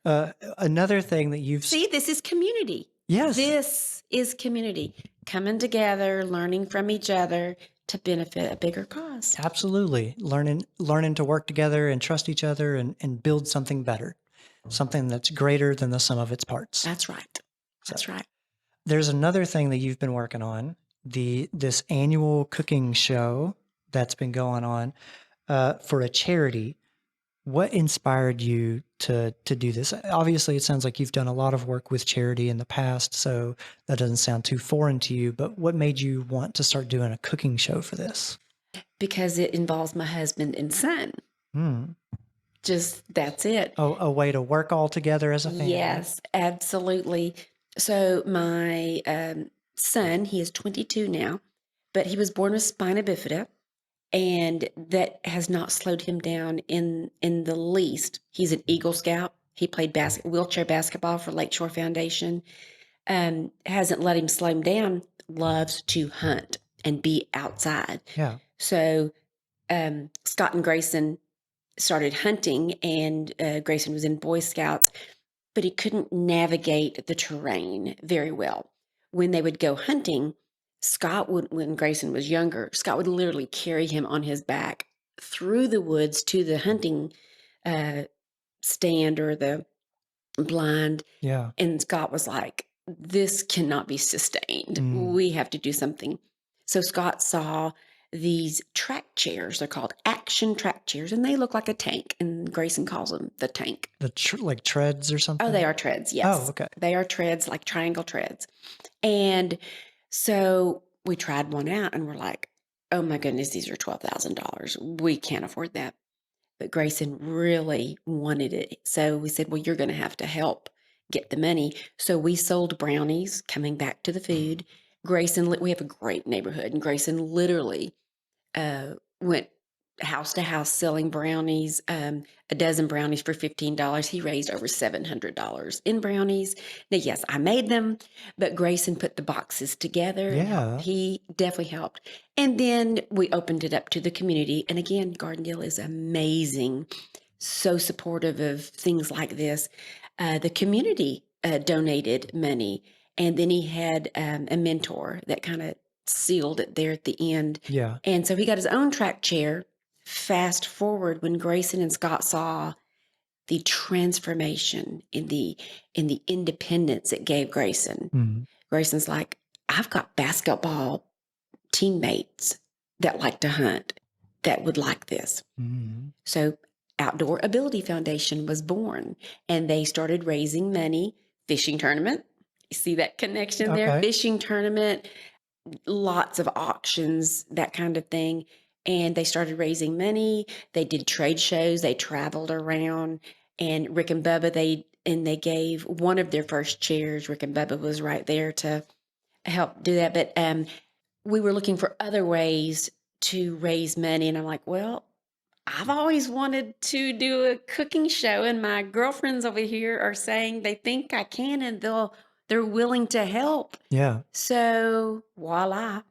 [SPEAKER 1] Another thing that you've
[SPEAKER 2] See, this is community.
[SPEAKER 1] Yes.
[SPEAKER 2] This is community. Coming together, learning from each other to benefit a bigger cause.
[SPEAKER 1] Absolutely. Learning to work together and trust each other, and build something better, something that's greater than the sum of its parts.
[SPEAKER 2] That's right. That's right.
[SPEAKER 1] There's another thing that you've been working on, this annual cooking show that's been going on for a charity. What inspired you to do this? Obviously, it sounds like you've done a lot of work with charity in the past, so that doesn't sound too foreign to you. But what made you want to start doing a cooking show for this?
[SPEAKER 2] Because it involves my husband and son. Just that's it.
[SPEAKER 1] A way to work all together as a family.
[SPEAKER 2] Yes, absolutely. So my son, he is 22 now, but he was born with spina bifida, and that has not slowed him down in the least. He's an Eagle Scout. He played wheelchair basketball for Lakeshore Foundation. Hasn't let him slow him down. Loves to hunt and be outside.
[SPEAKER 1] Yeah.
[SPEAKER 2] So Scott and Grayson started hunting, and Grayson was in Boy Scouts, but he couldn't navigate the terrain very well when they would go hunting. Scott would, when Grayson was younger, Scott would literally carry him on his back through the woods to the hunting uh, stand or the blind.
[SPEAKER 1] Yeah.
[SPEAKER 2] And Scott was like, this cannot be sustained.
[SPEAKER 1] Mm.
[SPEAKER 2] We have to do something. So Scott saw these track chairs. They're called action track chairs, and they look like a tank. And Grayson calls them the tank.
[SPEAKER 1] Like treads or something?
[SPEAKER 2] Oh, they are treads. Yes.
[SPEAKER 1] Oh, okay.
[SPEAKER 2] They are treads, like triangle treads. And so we tried one out and we're like, oh my goodness, these are $12,000. We can't afford that. But Grayson really wanted it. So we said, well, you're going to have to help get the money. So we sold brownies, coming back to the food. Grayson, we have a great neighborhood, and Grayson literally went house to house selling brownies, a dozen brownies for $15. He raised over $700 in brownies. Now, yes, I made them, but Grayson put the boxes together. And
[SPEAKER 1] Yeah.
[SPEAKER 2] he definitely helped. And then we opened it up to the community. And again, Gardendale is amazing, so supportive of things like this. The community donated money. And then he had a mentor that kind of sealed it there at the end.
[SPEAKER 1] Yeah.
[SPEAKER 2] And so he got his own track chair. Fast forward when Grayson and Scott saw the transformation in the independence it gave Grayson.
[SPEAKER 1] Mm-hmm.
[SPEAKER 2] Grayson's like, I've got basketball teammates that like to hunt that would like this.
[SPEAKER 1] Mm-hmm.
[SPEAKER 2] So Outdoor Ability Foundation was born, and they started raising money. Fishing tournament. You see that connection there?
[SPEAKER 1] Okay.
[SPEAKER 2] Fishing tournament, lots of auctions, that kind of thing. And they started raising money. They did trade shows. They traveled around. And Rick and Bubba, they gave one of their first chairs. Rick and Bubba was right there to help do that. But we were looking for other ways to raise money. And I'm like, well, I've always wanted to do a cooking show, and my girlfriends over here are saying they think I can, and they're willing to help.
[SPEAKER 1] Yeah.
[SPEAKER 2] So voila.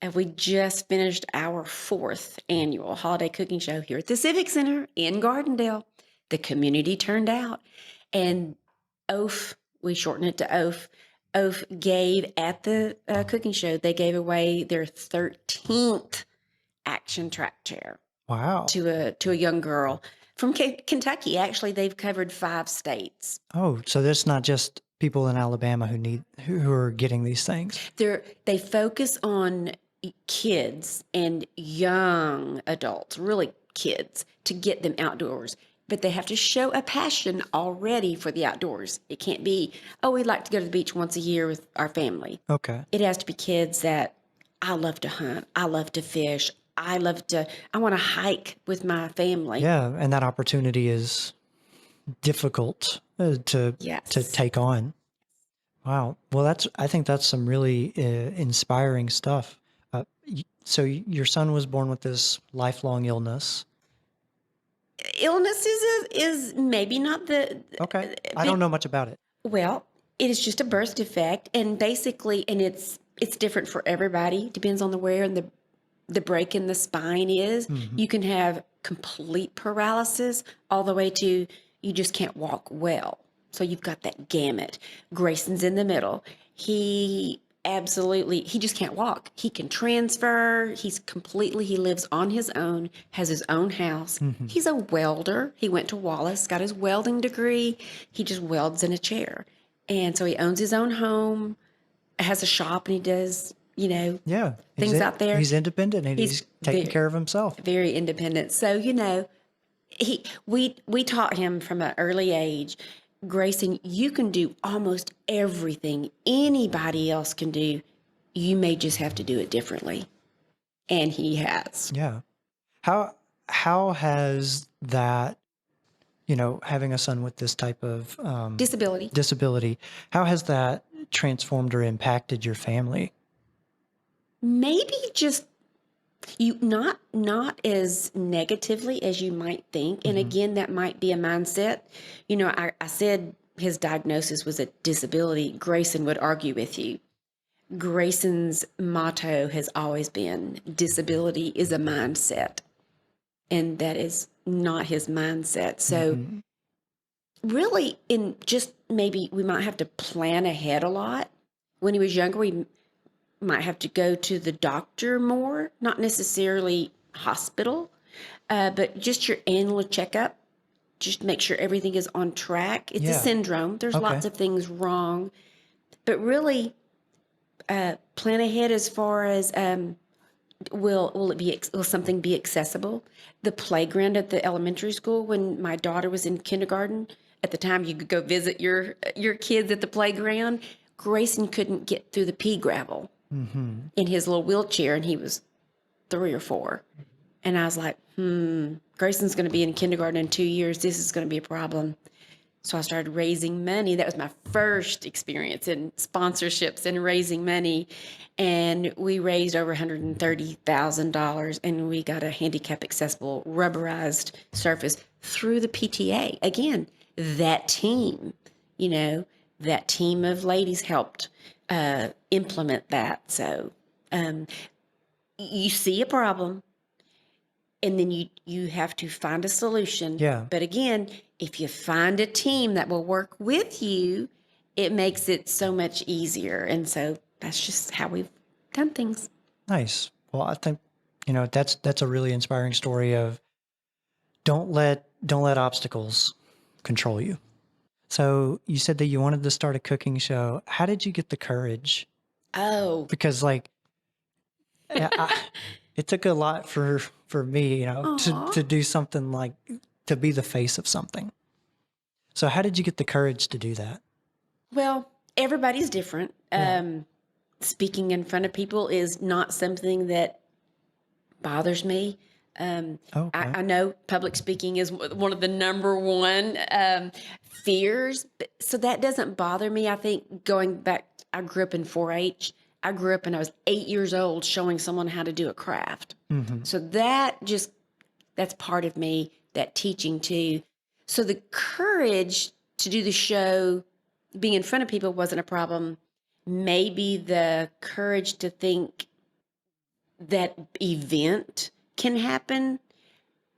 [SPEAKER 2] And we just finished our 4th annual holiday cooking show here at the Civic Center in Gardendale. The community turned out, and OAF, we shorten it to OAF. OAF gave at the cooking show, they gave away their 13th action track chair.
[SPEAKER 1] Wow.
[SPEAKER 2] To a young girl from Kentucky. Actually, they've covered 5 states.
[SPEAKER 1] Oh, so there's not just people in Alabama who are getting these things.
[SPEAKER 2] They focus on kids and young adults, really kids, to get them outdoors. But they have to show a passion already for the outdoors. It can't be, oh, we'd like to go to the beach once a year with our family.
[SPEAKER 1] Okay.
[SPEAKER 2] It has to be kids that, I love to hunt, I love to fish, I want to hike with my family.
[SPEAKER 1] Yeah, and that opportunity is difficult to take on. Wow. Well, I think that's some really inspiring stuff. So your son was born with this lifelong illness.
[SPEAKER 2] Illness is maybe not the
[SPEAKER 1] Okay. I don't know much about it.
[SPEAKER 2] Well, it is just a birth defect, and basically, and it's different for everybody. Depends on where and the break in the spine is.
[SPEAKER 1] Mm-hmm.
[SPEAKER 2] You can have complete paralysis all the way to you just can't walk well. So you've got that gamut. Grayson's in the middle. He just can't walk. He can transfer. He lives on his own, has his own house. Mm-hmm. He's a welder. He went to Wallace, got his welding degree. He just welds in a chair. And so he owns his own home, has a shop, and he does things out there.
[SPEAKER 1] He's independent, and he's taking care of himself.
[SPEAKER 2] Very independent. So, we taught him from an early age, Grayson, you can do almost everything anybody else can do. You may just have to do it differently. And he has.
[SPEAKER 1] Yeah. How has that, having a son with this type of disability, how has that transformed or impacted your family?
[SPEAKER 2] Maybe just not as negatively as you might think. And again, that might be a mindset. I said his diagnosis was a disability. Grayson would argue with you. Grayson's motto has always been disability is a mindset. And that is not his mindset. So really, maybe we might have to plan ahead a lot. When he was younger, might have to go to the doctor more, not necessarily hospital, but just your annual checkup. Just make sure everything is on track. It's a
[SPEAKER 1] Yeah.
[SPEAKER 2] syndrome. There's
[SPEAKER 1] Okay.
[SPEAKER 2] lots of things wrong, but really plan ahead as far as will something be accessible? The playground at the elementary school when my daughter was in kindergarten, at the time you could go visit your kids at the playground. Grayson couldn't get through the pea gravel in his little wheelchair, and he was 3 or 4. And I was like, Grayson's going to be in kindergarten in 2 years. This is going to be a problem. So I started raising money. That was my first experience in sponsorships and raising money. And we raised over $130,000, and we got a handicap accessible rubberized surface through the PTA. Again, that team, that team of ladies helped implement that. So you see a problem, and then you have to find a solution.
[SPEAKER 1] Yeah.
[SPEAKER 2] But again, if you find a team that will work with you, it makes it so much easier. And so that's just how we've done things.
[SPEAKER 1] Nice. Well, I think, that's a really inspiring story of don't let obstacles control you. So you said that you wanted to start a cooking show. How did you get the courage?
[SPEAKER 2] Oh,
[SPEAKER 1] Because it took a lot for me,
[SPEAKER 2] aw.
[SPEAKER 1] to do something like to be the face of something. So how did you get the courage to do that?
[SPEAKER 2] Well, everybody's different.
[SPEAKER 1] Yeah.
[SPEAKER 2] Speaking in front of people is not something that bothers me.
[SPEAKER 1] Okay.
[SPEAKER 2] I know public speaking is one of the number one fears, so that doesn't bother me. I think going back, I grew up in 4-H. I grew up and I was 8 years old showing someone how to do a craft. So that's part of me, that teaching too. So the courage to do the show, being in front of people wasn't a problem. Maybe the courage to think that event can happen.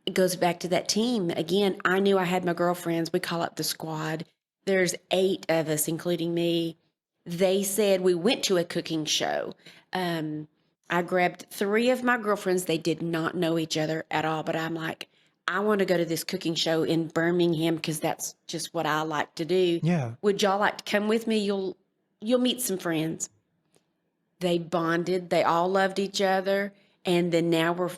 [SPEAKER 2] It goes back to that team. Again, I knew I had my girlfriends. We call up the squad. There's 8 of us, including me. They said we went to a cooking show. I grabbed 3 of my girlfriends. They did not know each other at all, but I'm like, I want to go to this cooking show in Birmingham because that's just what I like to do.
[SPEAKER 1] Yeah.
[SPEAKER 2] Would y'all like to come with me? You'll meet some friends. They bonded. They all loved each other. And then now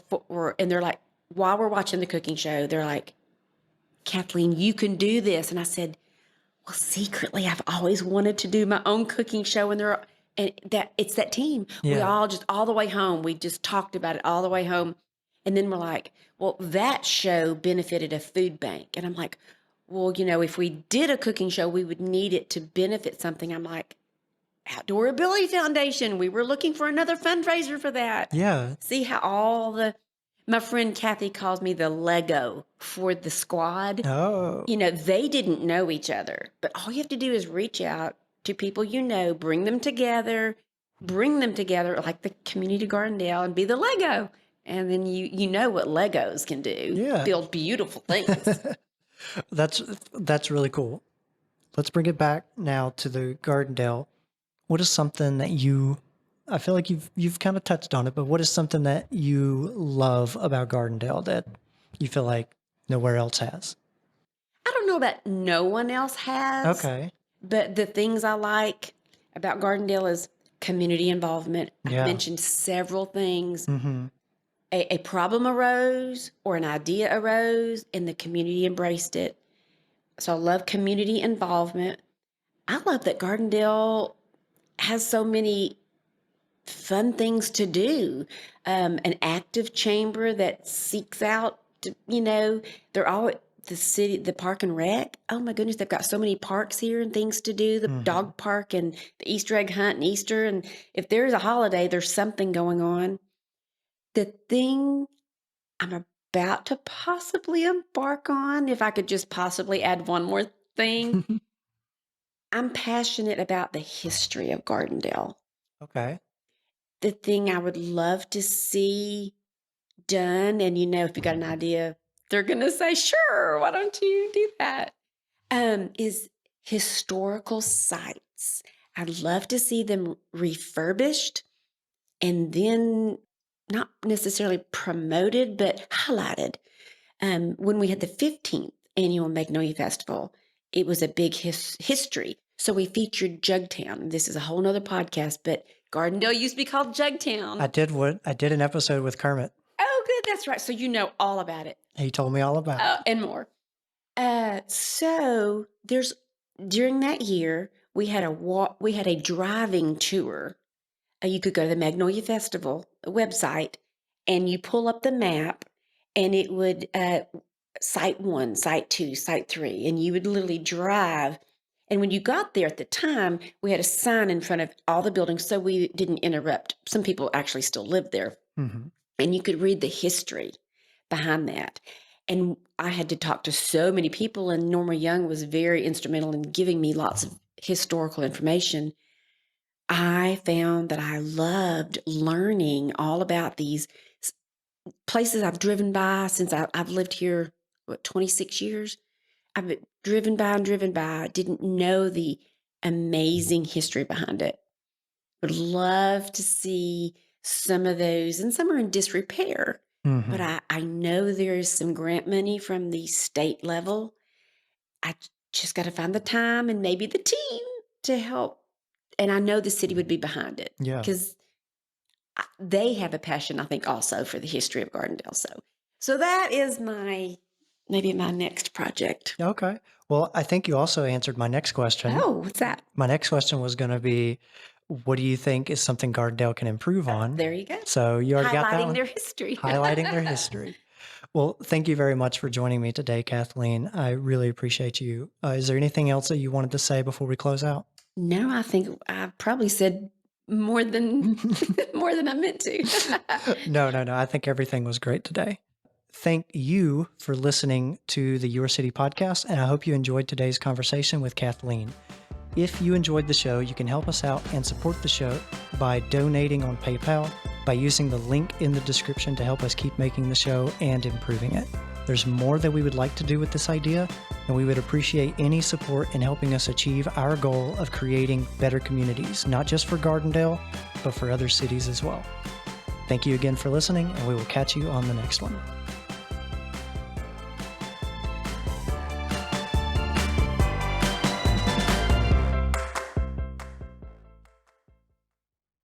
[SPEAKER 2] and they're like, while we're watching the cooking show, they're like, Kathleen, you can do this. And I said, well, secretly, I've always wanted to do my own cooking show. And it's that team. We
[SPEAKER 1] Yeah.
[SPEAKER 2] all the way home. We just talked about it all the way home. And then we're like, well, that show benefited a food bank. And I'm like, well, if we did a cooking show, we would need it to benefit something. I'm like, Outdoor Ability Foundation. We were looking for another fundraiser for that.
[SPEAKER 1] Yeah.
[SPEAKER 2] See how my friend Kathy calls me the Lego for the squad.
[SPEAKER 1] Oh.
[SPEAKER 2] They didn't know each other, but all you have to do is reach out to people bring them together like the community Gardendale and be the Lego. And then you know what Legos can do.
[SPEAKER 1] Yeah.
[SPEAKER 2] Build beautiful things.
[SPEAKER 1] That's really cool. Let's bring it back now to the Gardendale. What is something that I feel like you've kind of touched on it, but what is something that you love about Gardendale that you feel like nowhere else has?
[SPEAKER 2] I don't know that no one else has.
[SPEAKER 1] Okay.
[SPEAKER 2] But the things I like about Gardendale is community involvement.
[SPEAKER 1] Yeah.
[SPEAKER 2] I mentioned several things.
[SPEAKER 1] Mm-hmm.
[SPEAKER 2] A problem arose or an idea arose and the community embraced it. So I love community involvement. I love that Gardendale has so many fun things to do. An active chamber that seeks out, they're all the city, the park and rec. Oh my goodness, they've got so many parks here and things to do. The dog park and the Easter egg hunt and Easter. And if there's a holiday, there's something going on. The thing I'm about to possibly embark on, if I could just possibly add one more thing, I'm passionate about the history of Gardendale.
[SPEAKER 1] Okay.
[SPEAKER 2] The thing I would love to see done, and if you got an idea, they're going to say, sure, why don't you do that? Is historical sites. I'd love to see them refurbished and then not necessarily promoted, but highlighted. When we had the 15th annual Magnolia Festival, it was a big history. So we featured Jugtown. This is a whole nother podcast, but Gardendale used to be called Jugtown.
[SPEAKER 1] I did an episode with Kermit.
[SPEAKER 2] Oh, good. That's right. So you know all about it.
[SPEAKER 1] He told me all about it.
[SPEAKER 2] And more. So during that year, we had a driving tour. You could go to the Magnolia Festival website and you pull up the map and it would site 1, site 2, site 3, and you would literally drive. And when you got there at the time, we had a sign in front of all the buildings so we didn't interrupt. Some people actually still lived there.
[SPEAKER 1] Mm-hmm.
[SPEAKER 2] And you could read the history behind that. And I had to talk to so many people, and Norma Young was very instrumental in giving me lots of historical information. I found that I loved learning all about these places I've driven by since I've lived here, 26 years. I've driven by, didn't know the amazing history behind it. Would love to see some of those, and some are in disrepair.
[SPEAKER 1] Mm-hmm.
[SPEAKER 2] But I know there's some grant money from the state level. I just got to find the time and maybe the team to help. And I know the city would be behind it.
[SPEAKER 1] Yeah.
[SPEAKER 2] Because they have a passion, I think, also for the history of Gardendale. So that is maybe my next project.
[SPEAKER 1] Okay. Well, I think you also answered my next question.
[SPEAKER 2] Oh, what's that?
[SPEAKER 1] My next question was going to be, what do you think is something Gardendale can improve on?
[SPEAKER 2] There you go.
[SPEAKER 1] So you already got that one?
[SPEAKER 2] Highlighting their history.
[SPEAKER 1] Highlighting their history. Well, thank you very much for joining me today, Kathleen. I really appreciate you. Is there anything else that you wanted to say before we close out?
[SPEAKER 2] No, I think I probably said more than I meant to.
[SPEAKER 1] No. I think everything was great today. Thank you for listening to the Your City podcast, and I hope you enjoyed today's conversation with Kathleen. If you enjoyed the show, you can help us out and support the show by donating on PayPal, by using the link in the description to help us keep making the show and improving it. There's more that we would like to do with this idea, and we would appreciate any support in helping us achieve our goal of creating better communities, not just for Gardendale, but for other cities as well. Thank you again for listening, and we will catch you on the next one.